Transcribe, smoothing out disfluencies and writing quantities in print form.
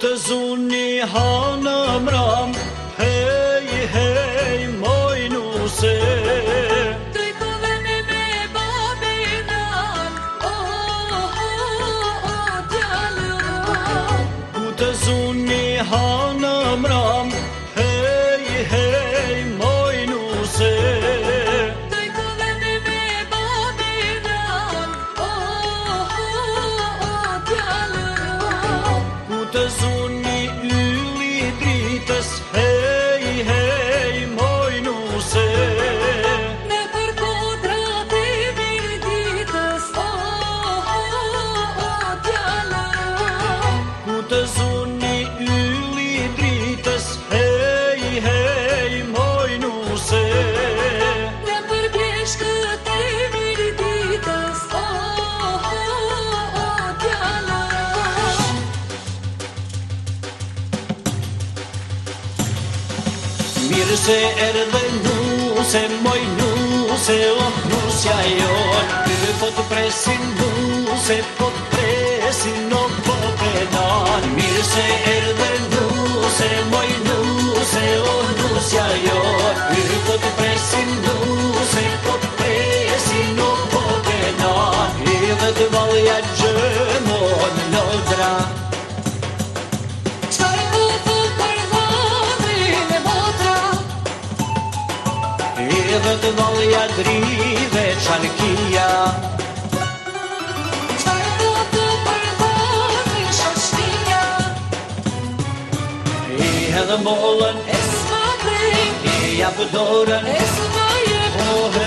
të zuni hanëm ram, hej, hej, moj nuse. Zuni hanëm ram, hej, hej, moj nuse. Të këllëni me babinan, djallëram. Ku të zuni yli dritës, hej, hej, moj nuse. Në për kodrat e mirë ditës, djallëram. Ku të zuni yli dritës, hej, hej, moj nuse. Në për pjeshkët e mirë ditës, djallëram. Mirë se erdhe nuse, moj nuse, nusja jon. Ty po të presin nuse, po të presin, o po penan. Mirë se erdhe nuse, moj nuse, nusja jon. Ty po të presin nuse, po të presin, o po penan. Edhe të valja gjëmon lodra. Edhe të valja drive qalkia. Qfarë do të përdojnë shoshtia? Edhe mollën E s'ma drejnë, japë dorën, e s'ma jep. oh,